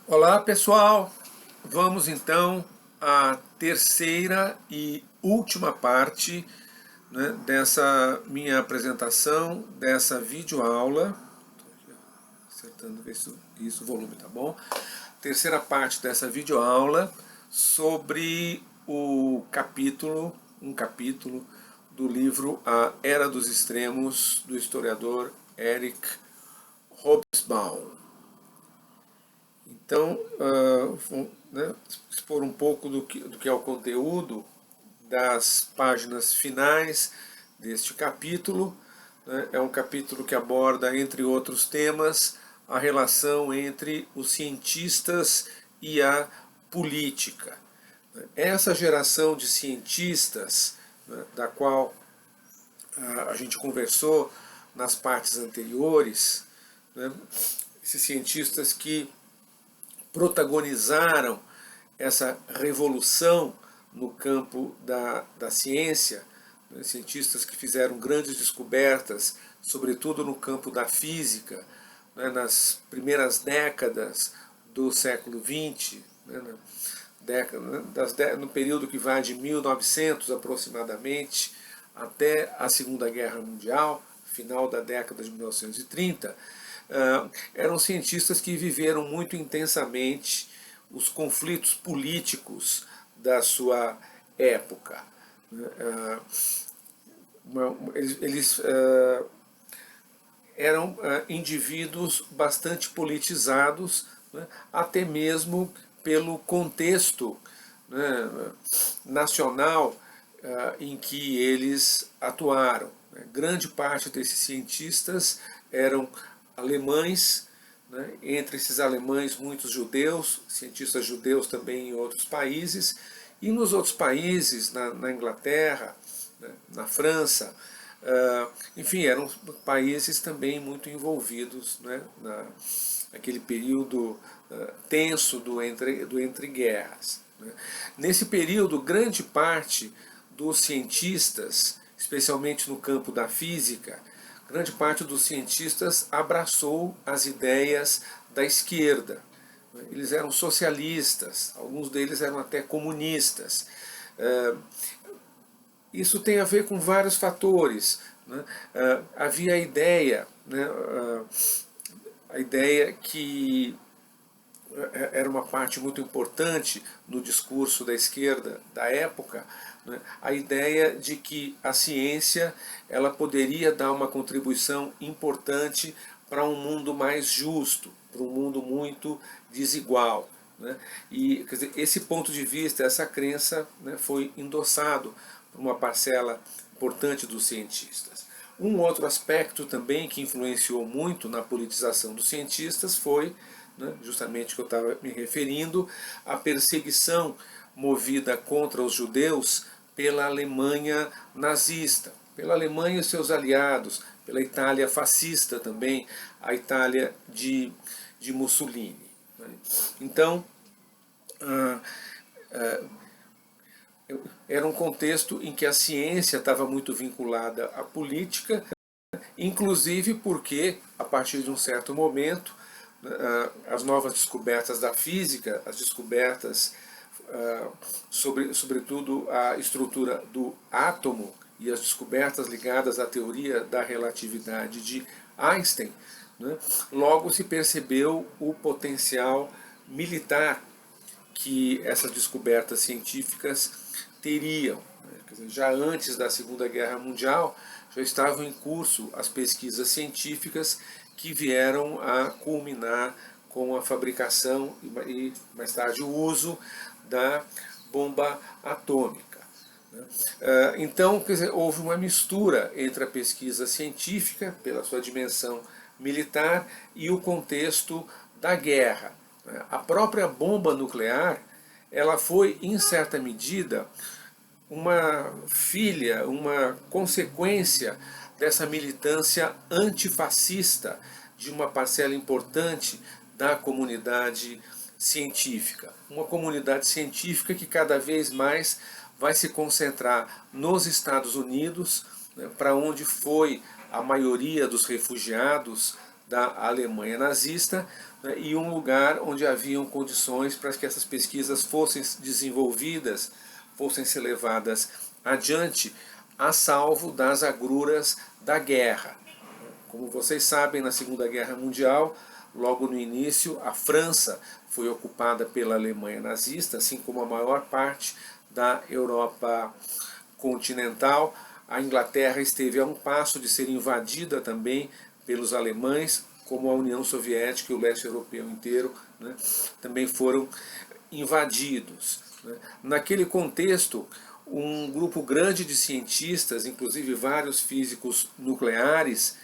Olá pessoal, vamos então à terceira e última parte, né, dessa minha apresentação, dessa videoaula. Acertando ver isso, o volume tá bom. Terceira parte dessa videoaula sobre um capítulo do livro A Era dos Extremos, do historiador Eric Hobsbawm. Então, né, expor um pouco do que é o conteúdo das páginas finais deste capítulo. Né? É um capítulo que aborda, entre outros temas, a relação entre os cientistas e a política. Essa geração de cientistas, né, da qual a gente conversou nas partes anteriores, né, esses cientistas que protagonizaram essa revolução no campo da ciência, né, cientistas que fizeram grandes descobertas, sobretudo no campo da física, né, nas primeiras décadas do século XX, né, no período que vai de 1900 aproximadamente até a Segunda Guerra Mundial, final da década de 1930, eram cientistas que viveram muito intensamente os conflitos políticos da sua época. Eles eram indivíduos bastante politizados, né, até mesmo pelo contexto, né, nacional em que eles atuaram. Grande parte desses cientistas eram alemães, né, entre esses alemães muitos judeus, cientistas judeus também em outros países, e nos outros países, na Inglaterra, né, na França, enfim, eram países também muito envolvidos, né, naquele período tenso do entre guerras. Né. Nesse período, grande parte dos cientistas, especialmente no campo da física, grande parte dos cientistas abraçou as ideias da esquerda. Eles eram socialistas, alguns deles eram até comunistas. Isso tem a ver com vários fatores. Né? Havia a ideia, né, a ideia que era uma parte muito importante no discurso da esquerda da época, né, a ideia de que a ciência ela poderia dar uma contribuição importante para um mundo mais justo, para um mundo muito desigual. Né? E quer dizer, esse ponto de vista, essa crença, né, foi endossado por uma parcela importante dos cientistas. Um outro aspecto também que influenciou muito na politização dos cientistas foi, né, justamente o que eu estava me referindo, a perseguição movida contra os judeus pela Alemanha nazista, pela Alemanha e seus aliados, pela Itália fascista também, a Itália de Mussolini. Né. Então, era um contexto em que a ciência estava muito vinculada à política, inclusive porque, a partir de um certo momento, as novas descobertas da física, as descobertas sobretudo a estrutura do átomo e as descobertas ligadas à teoria da relatividade de Einstein, né, logo se percebeu o potencial militar que essas descobertas científicas teriam. Quer dizer, já antes da Segunda Guerra Mundial, já estavam em curso as pesquisas científicas que vieram a culminar com a fabricação e mais tarde o uso da bomba atômica. Então, quer dizer, houve uma mistura entre a pesquisa científica, pela sua dimensão militar, e o contexto da guerra. A própria bomba nuclear, ela foi, em certa medida, uma filha, uma consequência dessa militância antifascista de uma parcela importante da comunidade científica. Uma comunidade científica que cada vez mais vai se concentrar nos Estados Unidos, né, para onde foi a maioria dos refugiados da Alemanha nazista, né, e um lugar onde haviam condições para que essas pesquisas fossem desenvolvidas, fossem ser levadas adiante, a salvo das agruras da guerra. Como vocês sabem, na Segunda Guerra Mundial, logo no início, a França foi ocupada pela Alemanha nazista, assim como a maior parte da Europa continental. A Inglaterra esteve a um passo de ser invadida também pelos alemães, como a União Soviética e o leste europeu inteiro, né, também foram invadidos. Né. Naquele contexto, um grupo grande de cientistas, inclusive vários físicos nucleares,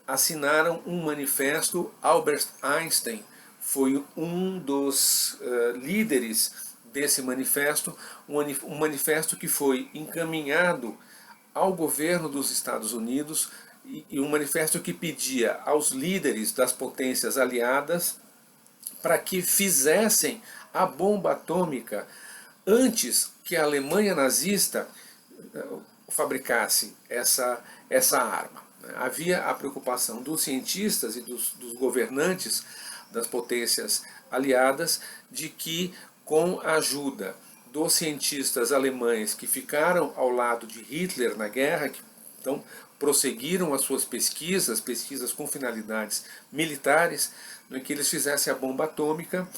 assinaram um manifesto. Albert Einstein foi um dos líderes desse manifesto, um manifesto que foi encaminhado ao governo dos Estados Unidos e um manifesto que pedia aos líderes das potências aliadas para que fizessem a bomba atômica antes que a Alemanha nazista fabricasse essa arma. Havia a preocupação dos cientistas e dos governantes das potências aliadas de que, com a ajuda dos cientistas alemães que ficaram ao lado de Hitler na guerra, que então prosseguiram as suas pesquisas com finalidades militares, né, que eles fizessem a bomba atômica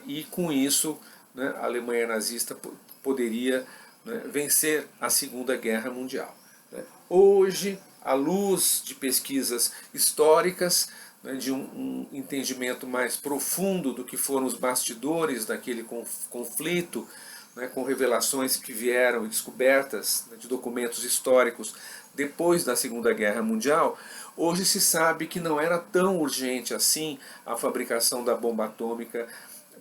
e com isso, né, a Alemanha nazista poderia, né, vencer a Segunda Guerra Mundial. Né. Hoje, à luz de pesquisas históricas, né, de um entendimento mais profundo do que foram os bastidores daquele conflito, né, com revelações que vieram e descobertas, né, de documentos históricos depois da Segunda Guerra Mundial, hoje se sabe que não era tão urgente assim a fabricação da bomba atômica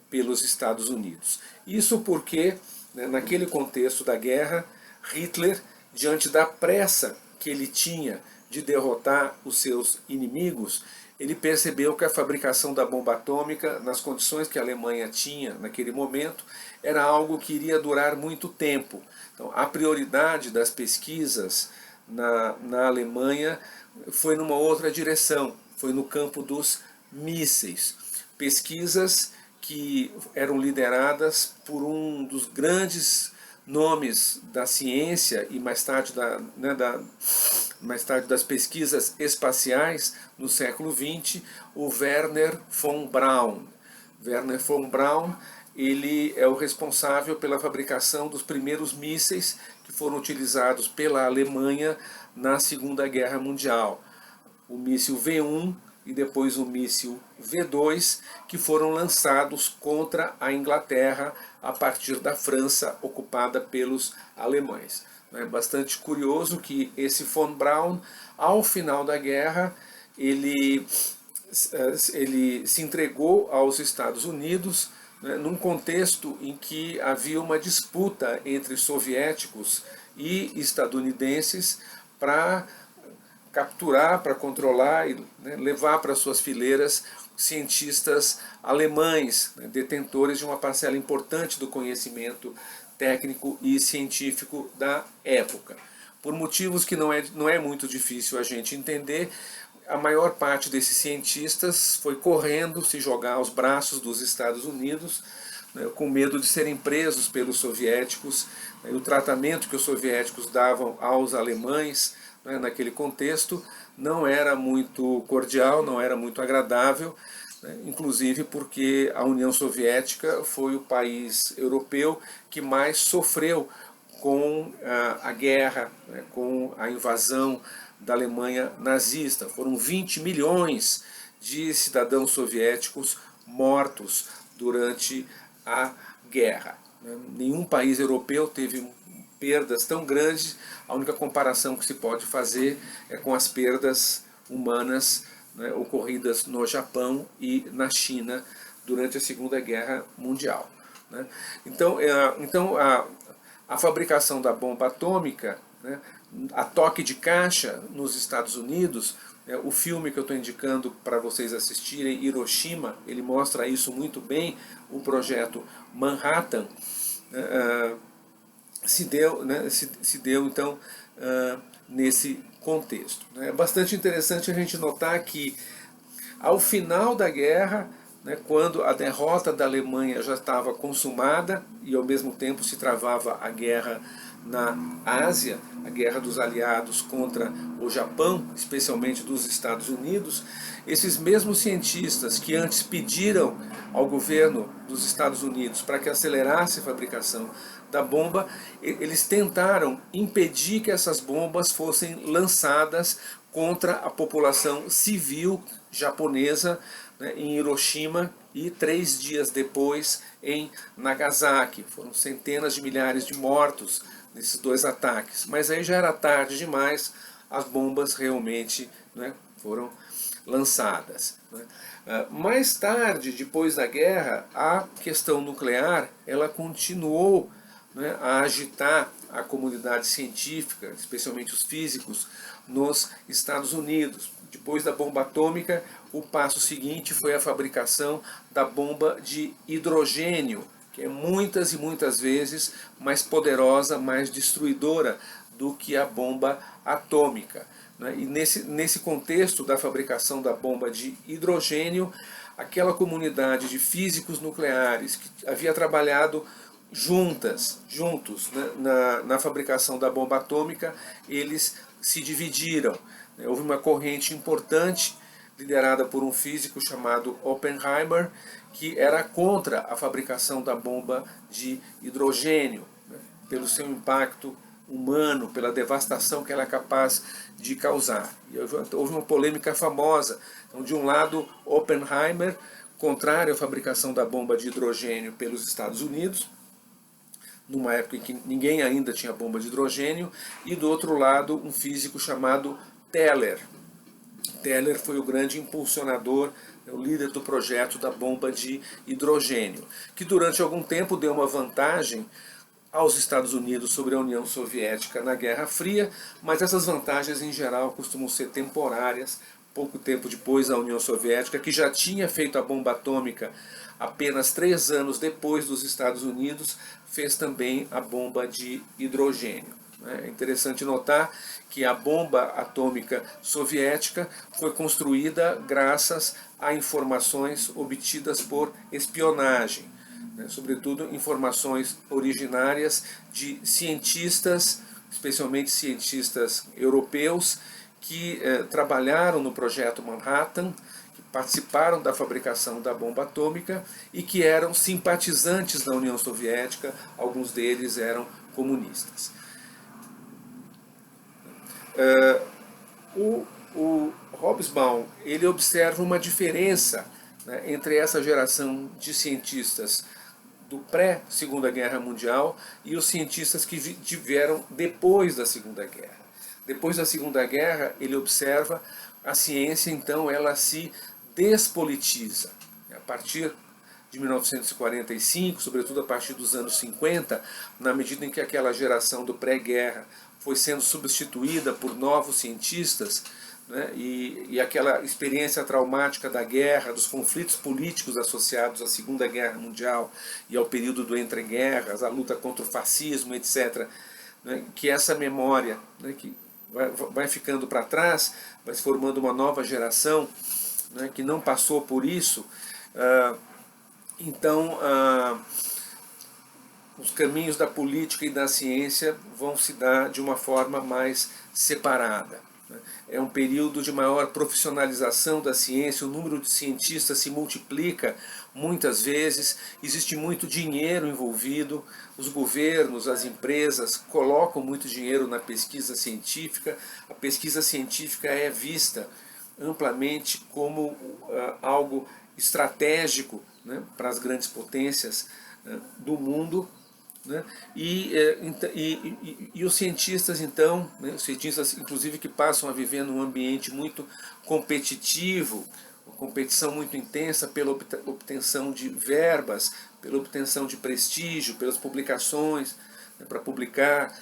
pelos Estados Unidos. Isso porque, né, naquele contexto da guerra, Hitler, diante da pressa que ele tinha de derrotar os seus inimigos, ele percebeu que a fabricação da bomba atômica, nas condições que a Alemanha tinha naquele momento, era algo que iria durar muito tempo. Então, a prioridade das pesquisas na Alemanha foi numa outra direção, foi no campo dos mísseis. Pesquisas que eram lideradas por um dos grandes nomes da ciência e mais tarde, mais tarde das pesquisas espaciais no século XX, o Wernher von Braun. Wernher von Braun, ele é o responsável pela fabricação dos primeiros mísseis que foram utilizados pela Alemanha na Segunda Guerra Mundial. O míssil V1 e depois o míssil V2, que foram lançados contra a Inglaterra a partir da França ocupada pelos alemães. É bastante curioso que esse von Braun, ao final da guerra, ele se entregou aos Estados Unidos, né, num contexto em que havia uma disputa entre soviéticos e estadunidenses para capturar, para controlar e, né, levar para suas fileiras cientistas alemães, né, detentores de uma parcela importante do conhecimento técnico e científico da época. Por motivos que não é muito difícil a gente entender, a maior parte desses cientistas foi correndo se jogar aos braços dos Estados Unidos, né, com medo de serem presos pelos soviéticos, né, e o tratamento que os soviéticos davam aos alemães, né, naquele contexto não era muito cordial, não era muito agradável, né, inclusive porque a União Soviética foi o país europeu que mais sofreu com a guerra, né, com a invasão da Alemanha nazista. Foram 20 milhões de cidadãos soviéticos mortos durante a guerra. Nenhum país europeu teve perdas tão grandes. A única comparação que se pode fazer é com as perdas humanas, né, ocorridas no Japão e na China durante a Segunda Guerra Mundial. Né. Então a fabricação da bomba atômica, né, a toque de caixa nos Estados Unidos, o filme que eu estou indicando para vocês assistirem, Hiroshima, ele mostra isso muito bem. O projeto Manhattan se deu então nesse contexto. É bastante interessante a gente notar que Ao final da guerra, né, quando a derrota da Alemanha já estava consumada e ao mesmo tempo se travava a guerra na Ásia, a guerra dos aliados contra o Japão, especialmente dos Estados Unidos, esses mesmos cientistas que antes pediram ao governo dos Estados Unidos para que acelerasse a fabricação da bomba, eles tentaram impedir que essas bombas fossem lançadas contra a população civil japonesa, né, em Hiroshima, e 3 dias depois em Nagasaki. Foram centenas de milhares de mortos nesses 2 ataques. Mas aí já era tarde demais, as bombas realmente, né, foram lançadas. Né. Mais tarde, depois da guerra, a questão nuclear ela continuou, né, a agitar a comunidade científica, especialmente os físicos, nos Estados Unidos. Depois da bomba atômica, o passo seguinte foi a fabricação da bomba de hidrogênio, que é muitas e muitas vezes mais poderosa, mais destruidora do que a bomba atômica. E nesse contexto da fabricação da bomba de hidrogênio, aquela comunidade de físicos nucleares que havia trabalhado juntos, né, na fabricação da bomba atômica, eles se dividiram. Houve uma corrente importante, liderada por um físico chamado Oppenheimer, que era contra a fabricação da bomba de hidrogênio, né, pelo seu impacto humano, pela devastação que ela é capaz de causar. E houve uma polêmica famosa. Então, de um lado, Oppenheimer, contrário à fabricação da bomba de hidrogênio pelos Estados Unidos, numa época em que ninguém ainda tinha bomba de hidrogênio, e do outro lado um físico chamado Teller. Teller foi o grande impulsionador, o líder do projeto da bomba de hidrogênio, que durante algum tempo deu uma vantagem aos Estados Unidos sobre a União Soviética na Guerra Fria, mas essas vantagens em geral costumam ser temporárias. Pouco tempo depois, a União Soviética, que já tinha feito a bomba atômica apenas 3 anos depois dos Estados Unidos, fez também a bomba de hidrogênio. É interessante notar que a bomba atômica soviética foi construída graças a informações obtidas por espionagem, né, sobretudo informações originárias de cientistas, especialmente cientistas europeus, que trabalharam no projeto Manhattan, que participaram da fabricação da bomba atômica e que eram simpatizantes da União Soviética, alguns deles eram comunistas. O Hobsbawm ele observa uma diferença, né, entre essa geração de cientistas do pré-Segunda Guerra Mundial e os cientistas que vieram depois da Segunda Guerra. Depois da Segunda Guerra, ele observa a ciência, então, ela se despolitiza. A partir de 1945, sobretudo a partir dos anos 50, na medida em que aquela geração do pré-guerra foi sendo substituída por novos cientistas, né, e aquela experiência traumática da guerra, dos conflitos políticos associados à Segunda Guerra Mundial e ao período do entre-guerras, a luta contra o fascismo, etc., né, que essa memória, né, que vai ficando para trás, vai se formando uma nova geração, né, que não passou por isso. Então, os caminhos da política e da ciência vão se dar de uma forma mais separada. É um período de maior profissionalização da ciência, o número de cientistas se multiplica muitas vezes, existe muito dinheiro envolvido, os governos, as empresas colocam muito dinheiro na pesquisa científica, a pesquisa científica é vista amplamente como algo estratégico, né, para as grandes potências do mundo. Né? E os cientistas, então, né, os cientistas inclusive que passam a viver num ambiente muito competitivo, uma competição muito intensa pela obtenção de verbas, pela obtenção de prestígio, pelas publicações, né, para publicar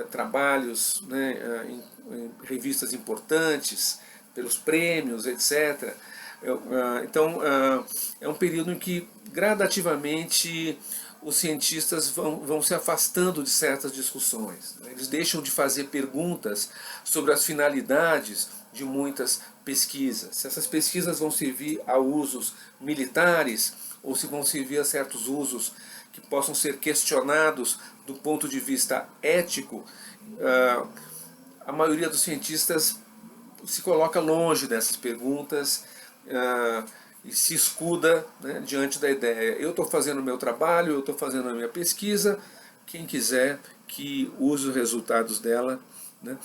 trabalhos, né, em revistas importantes, pelos prêmios, etc. Então, é um período em que gradativamente os cientistas vão se afastando de certas discussões. Eles deixam de fazer perguntas sobre as finalidades de muitas pesquisa, se essas pesquisas vão servir a usos militares ou se vão servir a certos usos que possam ser questionados do ponto de vista ético. A maioria dos cientistas se coloca longe dessas perguntas e se escuda, né, diante da ideia: eu estou fazendo o meu trabalho, eu estou fazendo a minha pesquisa, quem quiser que use os resultados dela, né,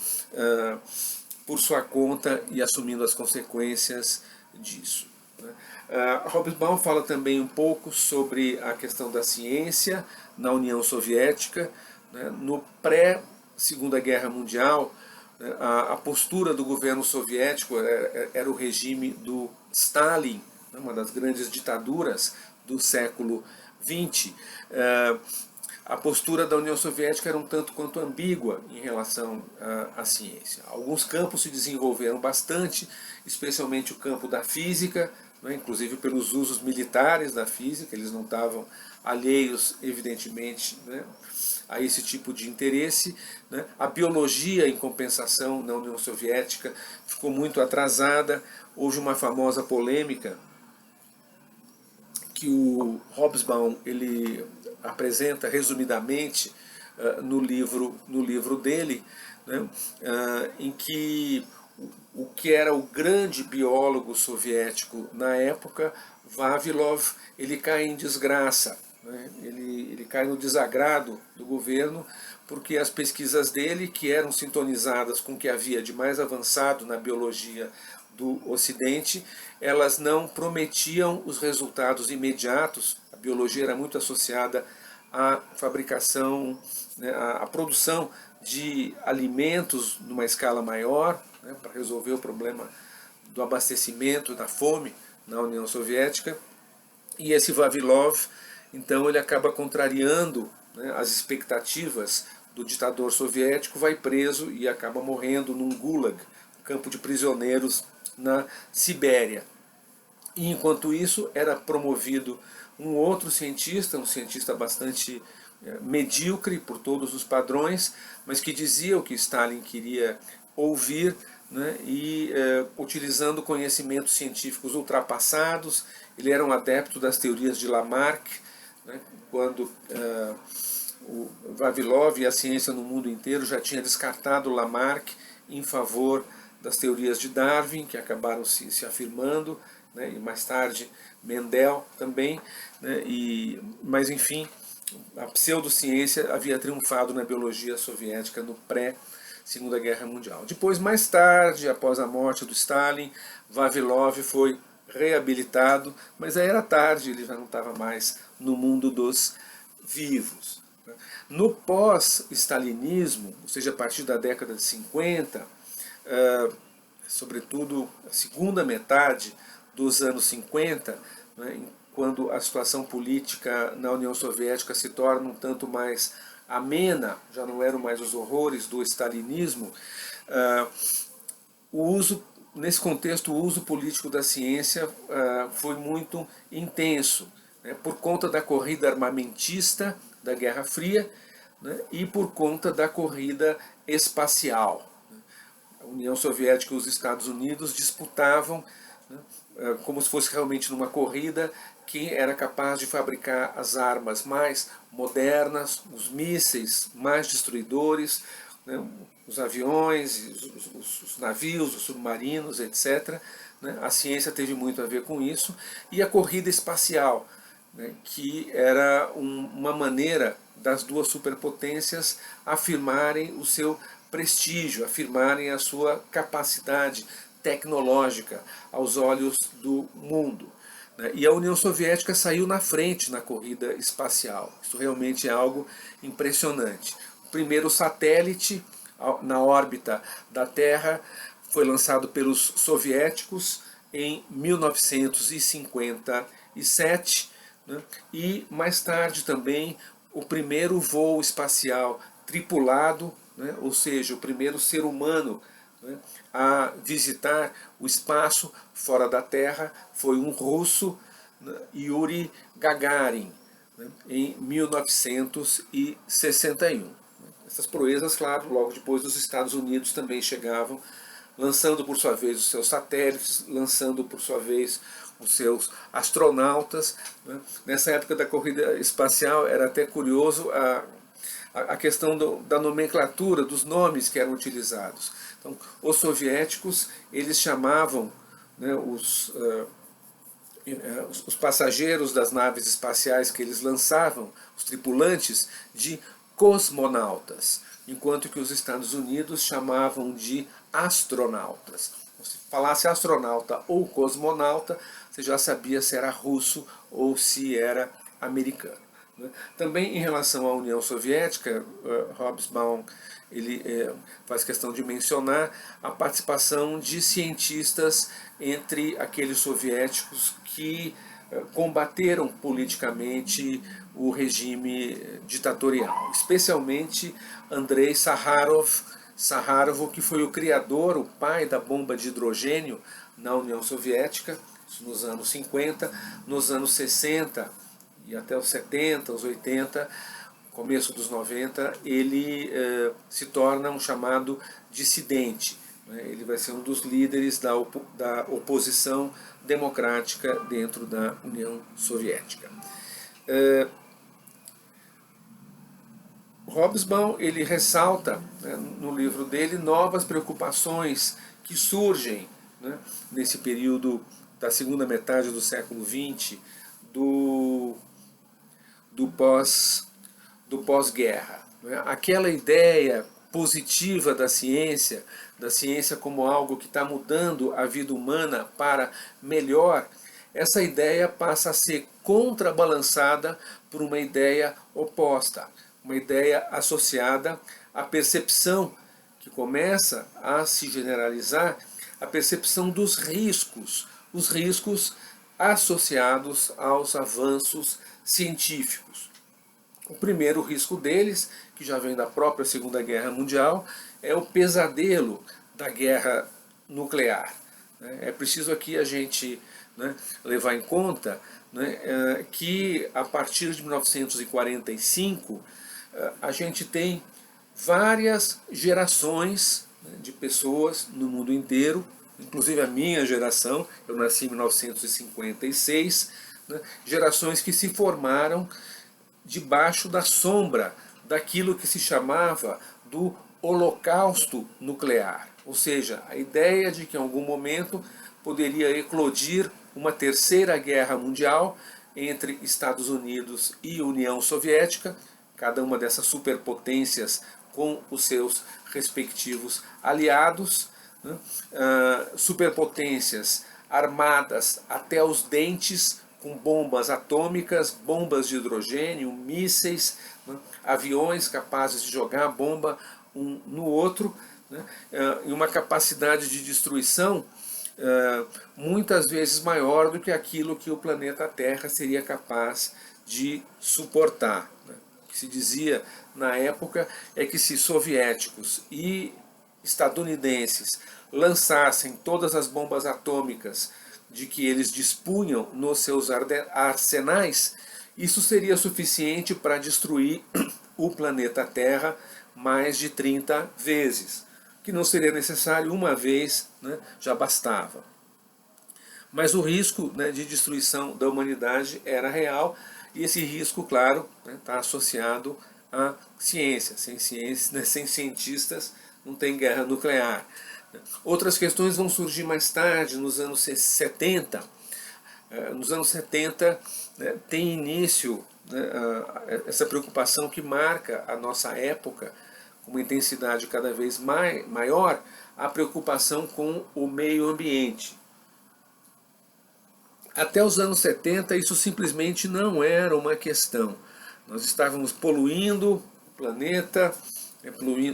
por sua conta e assumindo as consequências disso. Né. Hobsbawm fala também um pouco sobre a questão da ciência na União Soviética, né. No pré-Segunda Guerra Mundial, a postura do governo soviético era o regime do Stalin, uma das grandes ditaduras do século XX. A postura da União Soviética era um tanto quanto ambígua em relação à ciência. Alguns campos se desenvolveram bastante, especialmente o campo da física, né, inclusive pelos usos militares da física. Eles não estavam alheios, evidentemente, né, a esse tipo de interesse. Né. A biologia, em compensação, na União Soviética ficou muito atrasada. Houve uma famosa polêmica que o Hobsbawm ele apresenta resumidamente no livro dele, né, em que o que era o grande biólogo soviético na época, Vavilov, ele cai em desgraça, né, ele cai no desagrado do governo, porque as pesquisas dele, que eram sintonizadas com o que havia de mais avançado na biologia do Ocidente, elas não prometiam os resultados imediatos. A biologia era muito associada à fabricação, né, à produção de alimentos numa escala maior, né, para resolver o problema do abastecimento, da fome na União Soviética. E esse Vavilov, então, ele acaba contrariando, né, as expectativas do ditador soviético, vai preso e acaba morrendo num gulag, campo de prisioneiros na Sibéria. E enquanto isso era promovido um outro cientista, um cientista bastante medíocre por todos os padrões, mas que dizia o que Stalin queria ouvir, né, e utilizando conhecimentos científicos ultrapassados. Ele era um adepto das teorias de Lamarck, né, quando o Vavilov e a ciência no mundo inteiro já tinha descartado Lamarck em favor das teorias de Darwin, que acabaram se afirmando, né, e mais tarde Mendel também, né, mas enfim, a pseudociência havia triunfado na biologia soviética no pré-Segunda Guerra Mundial. Depois, mais tarde, após a morte do Stalin, Vavilov foi reabilitado, mas aí era tarde, ele já não estava mais no mundo dos vivos. No pós-stalinismo, ou seja, a partir da década de 50, sobretudo a segunda metade dos anos 50, né, quando a situação política na União Soviética se torna um tanto mais amena, já não eram mais os horrores do stalinismo, nesse contexto o uso político da ciência foi muito intenso, né, por conta da corrida armamentista da Guerra Fria, né, e por conta da corrida espacial. A União Soviética e os Estados Unidos disputavam, né, como se fosse realmente numa corrida, quem era capaz de fabricar as armas mais modernas, os mísseis mais destruidores, né, os aviões, os navios, os submarinos, etc. Né, a ciência teve muito a ver com isso. E a corrida espacial, né, que era uma maneira das duas superpotências afirmarem o seu prestígio, afirmarem a sua capacidade tecnológica aos olhos do mundo. E a União Soviética saiu na frente na corrida espacial. Isso realmente é algo impressionante. O primeiro satélite na órbita da Terra foi lançado pelos soviéticos em 1957, né? E mais tarde também o primeiro voo espacial tripulado, né? Ou seja, o primeiro ser humano, né, a visitar o espaço fora da Terra foi um russo, né, Yuri Gagarin, né, em 1961. Essas proezas, claro, logo depois os Estados Unidos também chegavam lançando por sua vez os seus satélites, lançando por sua vez os seus astronautas. Né? Nessa época da corrida espacial era até curioso a questão da nomenclatura, dos nomes que eram utilizados. Então, os soviéticos, eles chamavam, né, os passageiros das naves espaciais que eles lançavam, os tripulantes, de cosmonautas, enquanto que os Estados Unidos chamavam de astronautas. Se falasse astronauta ou cosmonauta, você já sabia se era russo ou se era americano. Também em relação à União Soviética, Hobsbawm ele faz questão de mencionar a participação de cientistas entre aqueles soviéticos que combateram politicamente o regime ditatorial, especialmente Andrei Sakharov, que foi o criador, o pai da bomba de hidrogênio na União Soviética, nos anos 50, nos anos 60 e até os 70, os 80, começo dos 90, ele se torna um chamado dissidente. Né? Ele vai ser um dos líderes da oposição democrática dentro da União Soviética. Hobsbawm ele ressalta, né, no livro dele, novas preocupações que surgem, né, nesse período da segunda metade do século XX, do pós-guerra. Né? Aquela ideia positiva da ciência como algo que está mudando a vida humana para melhor, essa ideia passa a ser contrabalançada por uma ideia oposta, uma ideia associada à percepção que começa a se generalizar, a percepção dos riscos, os riscos associados aos avanços científicos. O primeiro risco deles, que já vem da própria Segunda Guerra Mundial, é o pesadelo da guerra nuclear. É preciso aqui a gente, né, levar em conta, né, que a partir de 1945 a gente tem várias gerações, né, de pessoas no mundo inteiro, inclusive a minha geração, eu nasci em 1956, né, gerações que se formaram debaixo da sombra daquilo que se chamava do holocausto nuclear. Ou seja, a ideia de que em algum momento poderia eclodir uma terceira guerra mundial entre Estados Unidos e União Soviética, cada uma dessas superpotências com os seus respectivos aliados, né? Superpotências armadas até os dentes, com bombas atômicas, bombas de hidrogênio, mísseis, né? Aviões capazes de jogar a bomba um no outro, né? E uma capacidade de destruição muitas vezes maior do que aquilo que o planeta Terra seria capaz de suportar. Né? O que se dizia na época é que se soviéticos e estadunidenses lançassem todas as bombas atômicas de que eles dispunham nos seus arsenais, isso seria suficiente para destruir o planeta Terra mais de 30 vezes. Que não seria necessário uma vez, né, já bastava. Mas o risco, né, de destruição da humanidade era real, e esse risco, claro, está associado à ciência. Sem ciência, né, sem cientistas não tem guerra nuclear. Outras questões vão surgir mais tarde, nos anos 70. Nos anos 70 né, tem início, né, essa preocupação que marca a nossa época, com uma intensidade cada vez maior, a preocupação com o meio ambiente. Até os anos 70 isso simplesmente não era uma questão. Nós estávamos poluindo o planeta,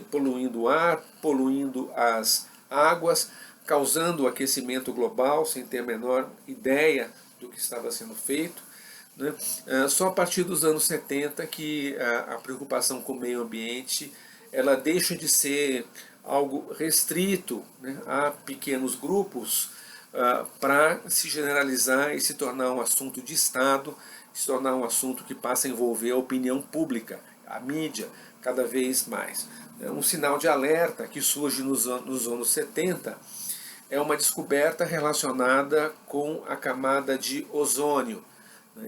poluindo o ar, poluindo as águas, causando o aquecimento global sem ter a menor ideia do que estava sendo feito. Né? Só a partir dos anos 70 que a preocupação com o meio ambiente ela deixa de ser algo restrito, né, a pequenos grupos para se generalizar e se tornar um assunto de Estado, se tornar um assunto que passa a envolver a opinião pública, a mídia, cada vez mais. Um sinal de alerta que surge nos anos 70 é uma descoberta relacionada com a camada de ozônio.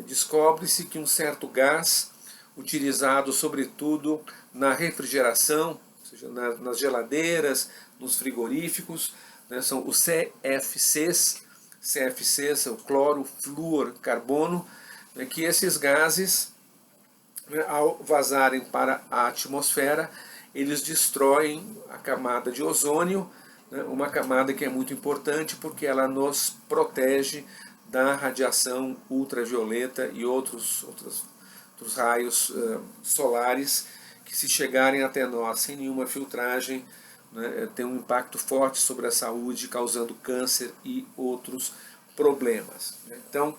Descobre-se que um certo gás, utilizado sobretudo na refrigeração, ou seja, nas geladeiras, nos frigoríficos, são os CFCs, o clorofluorcarbono, que esses gases, ao vazarem para a atmosfera, eles destroem a camada de ozônio, uma camada que é muito importante porque ela nos protege da radiação ultravioleta e outros raios solares que, se chegarem até nós sem nenhuma filtragem, tem um impacto forte sobre a saúde, causando câncer e outros problemas. Então,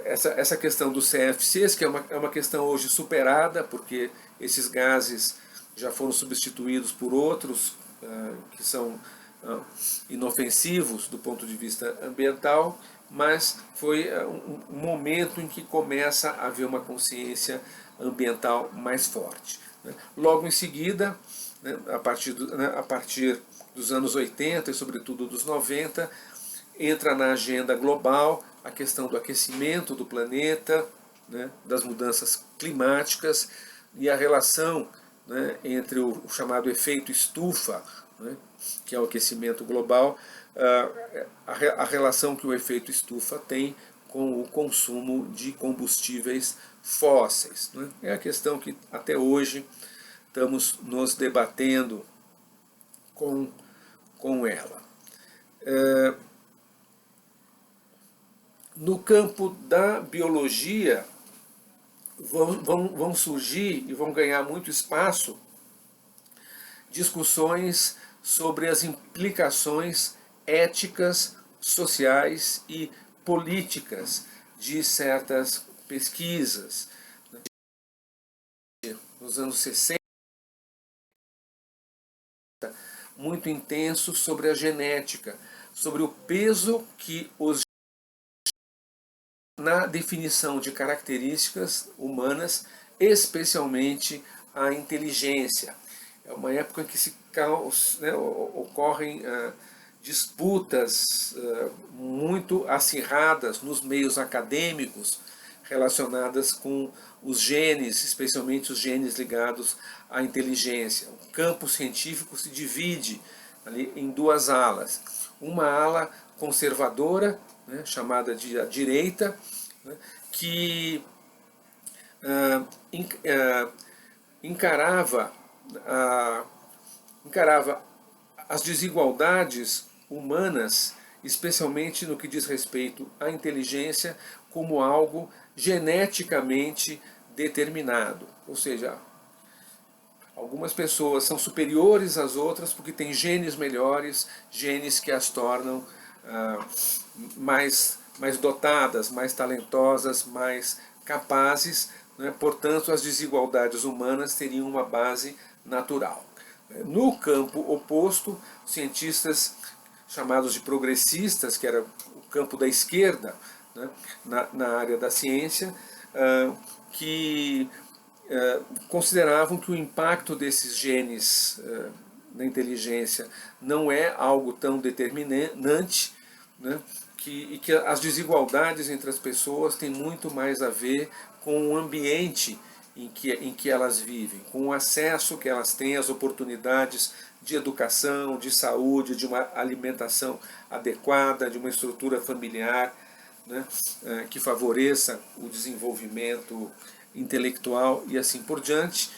essa questão dos CFCs, que é uma questão hoje superada, porque esses gases já foram substituídos por outros que são inofensivos do ponto de vista ambiental, mas foi um momento em que começa a haver uma consciência ambiental mais forte. Logo em seguida, a partir dos anos 80 e sobretudo dos 90, entra na agenda global a questão do aquecimento do planeta, das mudanças climáticas e a relação entre o chamado efeito estufa, que é o aquecimento global, a relação que o efeito estufa tem com o consumo de combustíveis fósseis. É a questão que até hoje estamos nos debatendo com ela. No campo da biologia, vão surgir e vão ganhar muito espaço discussões sobre as implicações éticas, sociais e políticas de certas pesquisas. Nos anos 60, muito intenso sobre a genética, sobre o peso que os na definição de características humanas, especialmente a inteligência. É uma época em que ocorrem disputas muito acirradas nos meios acadêmicos relacionadas com os genes, especialmente os genes ligados à inteligência. O campo científico se divide ali em duas alas. Uma ala conservadora, chamada de a direita, que encarava as desigualdades humanas, especialmente no que diz respeito à inteligência, como algo geneticamente determinado. Ou seja, algumas pessoas são superiores às outras porque têm genes melhores, genes que as tornam mais dotadas, mais talentosas, mais capazes. Portanto, as desigualdades humanas teriam uma base natural. No campo oposto, cientistas chamados de progressistas, que era o campo da esquerda, na área da ciência, que consideravam que o impacto desses genes na inteligência não é algo tão determinante, e que as desigualdades entre as pessoas têm muito mais a ver com o ambiente em que elas vivem, com o acesso que elas têm às oportunidades de educação, de saúde, de uma alimentação adequada, de uma estrutura familiar que favoreça o desenvolvimento intelectual e assim por diante.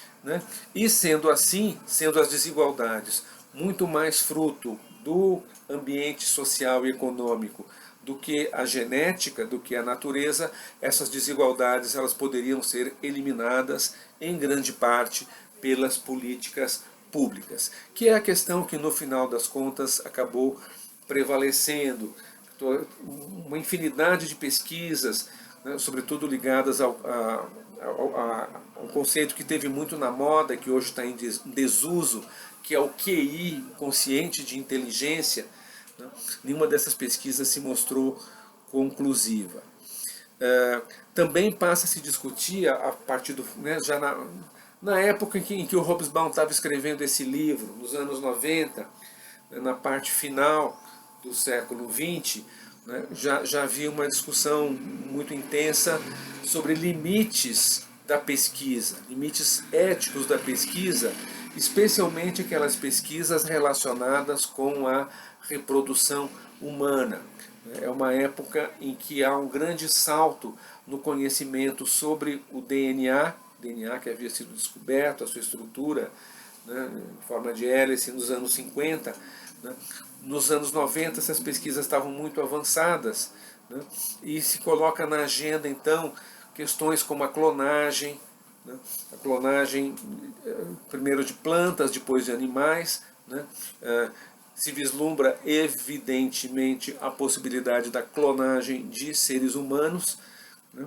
E sendo assim, sendo as desigualdades muito mais fruto do ambiente social e econômico do que a genética, do que a natureza, essas desigualdades elas poderiam ser eliminadas em grande parte pelas políticas públicas, que é a questão que no final das contas acabou prevalecendo. Uma infinidade de pesquisas, sobretudo ligadas ao conceito que teve muito na moda, que hoje está em desuso, que é o QI, consciente de inteligência. Nenhuma dessas pesquisas se mostrou conclusiva. Também passa a se discutir, a partir já Na época em que o Hobsbawm estava escrevendo esse livro, nos anos 90, na parte final do século XX, né, já havia uma discussão muito intensa sobre limites da pesquisa, limites éticos da pesquisa, especialmente aquelas pesquisas relacionadas com a reprodução humana. É uma época em que há um grande salto no conhecimento sobre o DNA que havia sido descoberto, a sua estrutura, né, em forma de hélice nos anos 50. Né. Nos anos 90 essas pesquisas estavam muito avançadas, né, e se coloca na agenda então questões como a clonagem, né, a clonagem primeiro de plantas, depois de animais, né, se vislumbra evidentemente a possibilidade da clonagem de seres humanos, né,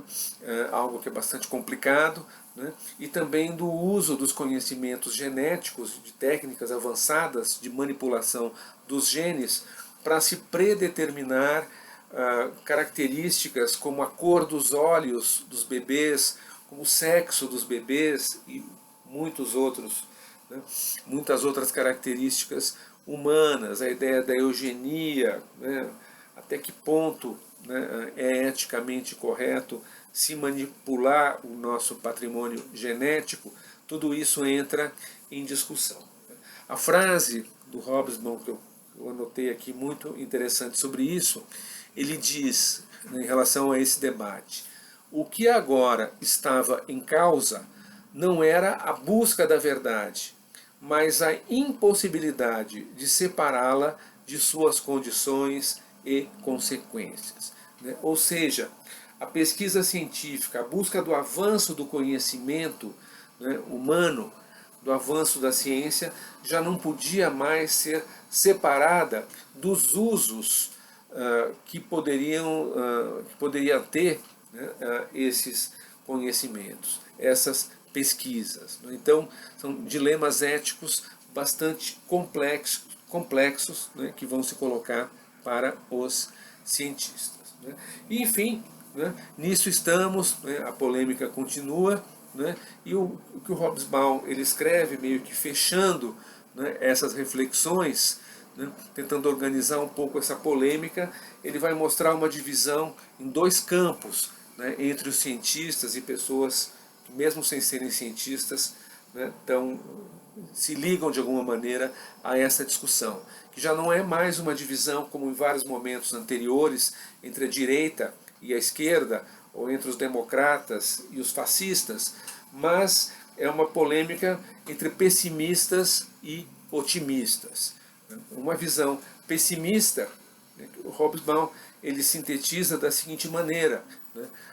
algo que é bastante complicado, né, e também do uso dos conhecimentos genéticos, de técnicas avançadas de manipulação dos genes para se predeterminar características como a cor dos olhos dos bebês, como o sexo dos bebês e muitas outras características humanas, a ideia da eugenia, né, até que ponto, né, é eticamente correto se manipular o nosso patrimônio genético, tudo isso entra em discussão. A frase do Hobsbawm, que eu anotei aqui, muito interessante sobre isso, ele diz, né, em relação a esse debate: o que agora estava em causa não era a busca da verdade, mas a impossibilidade de separá-la de suas condições e consequências. Ou seja, a pesquisa científica, a busca do avanço do conhecimento, né, humano, do avanço da ciência, já não podia mais ser separada dos usos que poderiam ter, né, esses conhecimentos, essas pesquisas. Então, são dilemas éticos bastante complexos, né, que vão se colocar para os cientistas. Né. E, enfim, né, nisso estamos, né, a polêmica continua, né, e o que o Hobsbawm ele escreve, meio que fechando, né, essas reflexões, né, tentando organizar um pouco essa polêmica, ele vai mostrar uma divisão em dois campos, né, entre os cientistas e pessoas que, mesmo sem serem cientistas, né, se ligam de alguma maneira a essa discussão, que já não é mais uma divisão, como em vários momentos anteriores, entre a direita e a esquerda, ou entre os democratas e os fascistas, mas é uma polêmica entre pessimistas e otimistas. Uma visão pessimista, o Hobsbawm ele sintetiza da seguinte maneira: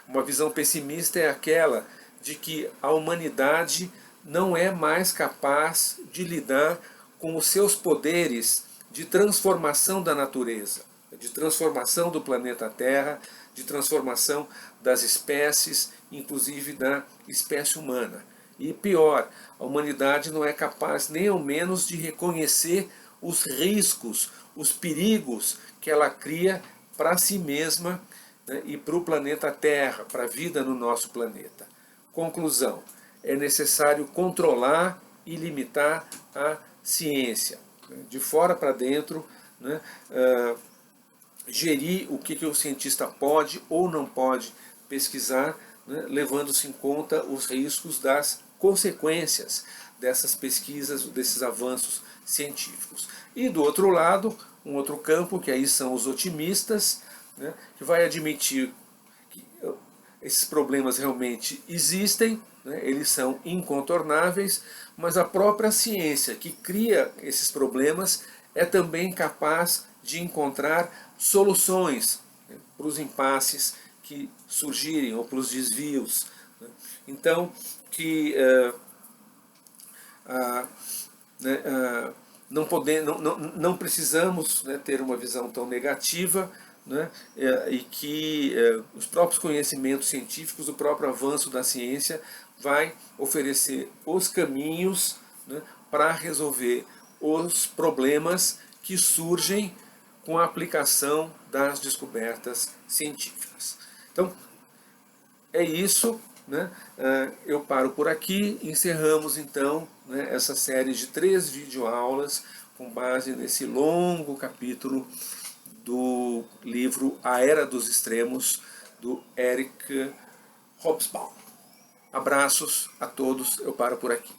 uma visão pessimista é aquela de que a humanidade não é mais capaz de lidar com os seus poderes de transformação da natureza, de transformação do planeta Terra, de transformação das espécies, inclusive da espécie humana. E pior, a humanidade não é capaz nem ao menos de reconhecer os riscos, os perigos que ela cria para si mesma, né, e para o planeta Terra, para a vida no nosso planeta. Conclusão: é necessário controlar e limitar a ciência, né, de fora para dentro, né, gerir o que o cientista pode ou não pode pesquisar, né, levando-se em conta os riscos das consequências dessas pesquisas, desses avanços científicos. E do outro lado, um outro campo, que aí são os otimistas, né, que vai admitir que esses problemas realmente existem, né, eles são incontornáveis, mas a própria ciência que cria esses problemas é também capaz de encontrar soluções, né, para os impasses que surgirem ou para os desvios. Né. Então, que não precisamos, né, ter uma visão tão negativa, né, e que os próprios conhecimentos científicos, o próprio avanço da ciência vai oferecer os caminhos, né, para resolver os problemas que surgem com a aplicação das descobertas científicas. Então, é isso. né, eu paro por aqui. Encerramos então, né, essa série de 3 videoaulas com base nesse longo capítulo do livro A Era dos Extremos, do Eric Hobsbawm. Abraços a todos, eu paro por aqui.